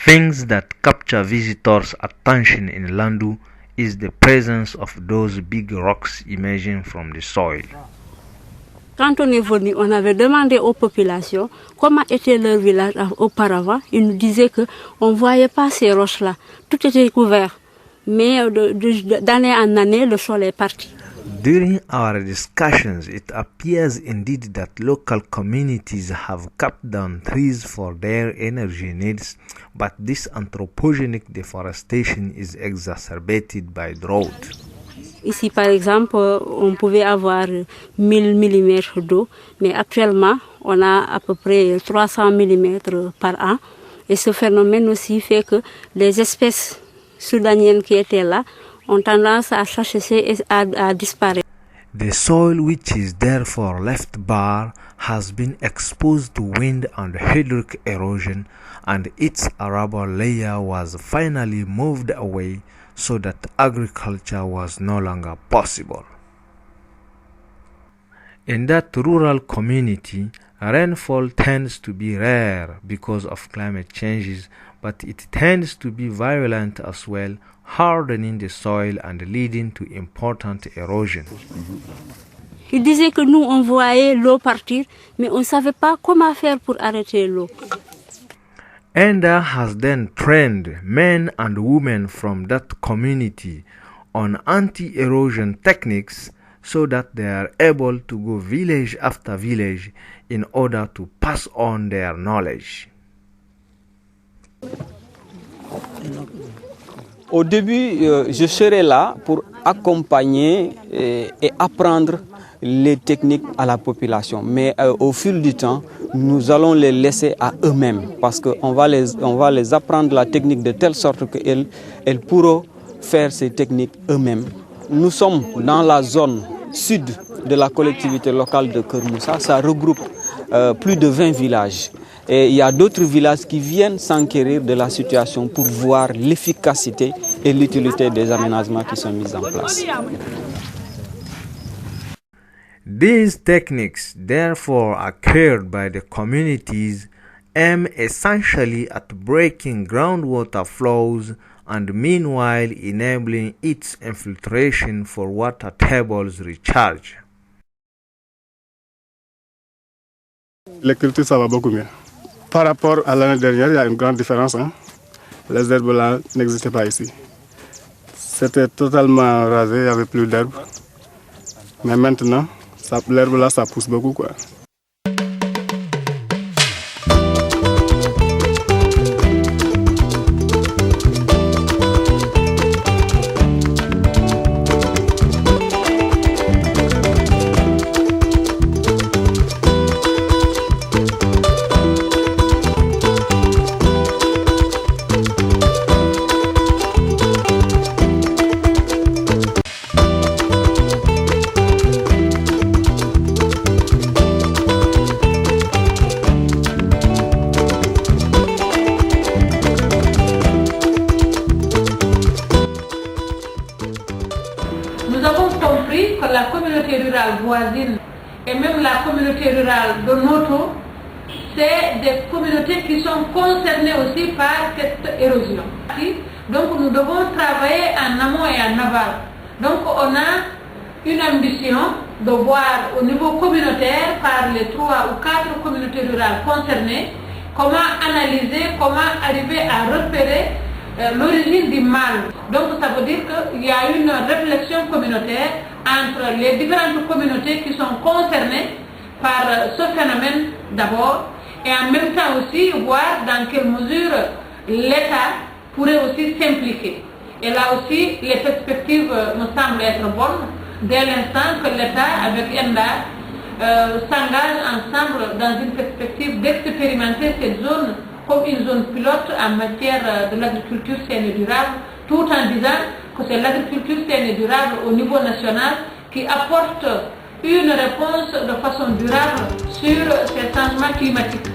things that capture visitors' attention in Landu is the presence of those big rocks emerging from the soil. Quand on est venu, on avait demandé aux populations comment était leur village auparavant. Ils nous disaient qu'on ne voyait pas ces roches-là. Tout était couvert. Mais d'année en année, le sol est parti. During our discussions, it appears indeed that local communities have cut down trees for their energy needs, but this anthropogenic deforestation is exacerbated by drought. Ici, par exemple, on pouvait avoir 1000 mm d'eau, mais actuellement, on a à peu près 300 mm par an. Et ce phénomène aussi fait que les espèces soudaniennes qui étaient là ont tendance à sécher et à disparaître. The soil which is therefore left bare has been exposed to wind and hydraulic erosion, and its arable layer was finally moved away so that agriculture was no longer possible. In that rural community, rainfall tends to be rare because of climate changes, but it tends to be violent as well, hardening the soil and leading to important erosion. Il disait que nous, on voyait l'eau partir, mais on ne savait pas comment faire pour arrêter l'eau. Enda has then trained men and women from that community on anti-erosion techniques so that they are able to go village after village in order to pass on their knowledge. Au début, je serai là pour accompagner et apprendre les techniques à la population. Mais au fil du temps, nous allons les laisser à eux-mêmes parce qu'on va les apprendre la technique de telle sorte qu'elles pourront faire ces techniques eux-mêmes. Nous sommes dans la zone sud de la collectivité locale de Keur Moussa. Ça regroupe plus de 20 villages. Et il y a d'autres villages qui viennent s'enquérir de la situation pour voir l'efficacité et l'utilité des aménagements qui sont mis en place. These techniques, therefore acquired by the communities, aim essentially at breaking groundwater flows and meanwhile enabling its infiltration for water tables recharge. Les cultures, ça va beaucoup mieux. Par rapport à l'année dernière, il y a une grande différence. Les herbes là n'existaient pas ici. C'était totalement rasé, il n'y avait plus d'herbes. Mais maintenant, l'herbe là, ça pousse beaucoup, quoi. Nous avons compris que la communauté rurale voisine et même la communauté rurale de Noto, c'est des communautés qui sont concernées aussi par cette érosion. Donc nous devons travailler en amont et en aval. Donc on a une ambition de voir au niveau communautaire par les 3 ou 4 communautés rurales concernées comment analyser, comment arriver à repérer l'origine du mal. Donc ça veut dire qu'il y a une réflexion communautaire entre les différentes communautés qui sont concernées par ce phénomène d'abord et en même temps aussi voir dans quelle mesure l'État pourrait aussi s'impliquer. Et là aussi les perspectives me semblent être bonnes dès l'instant que l'État avec ENDA s'engage ensemble dans une perspective d'expérimenter cette zone comme une zone pilote en matière de l'agriculture saine et durable, tout en disant que c'est l'agriculture saine et durable au niveau national qui apporte une réponse de façon durable sur ces changements climatiques.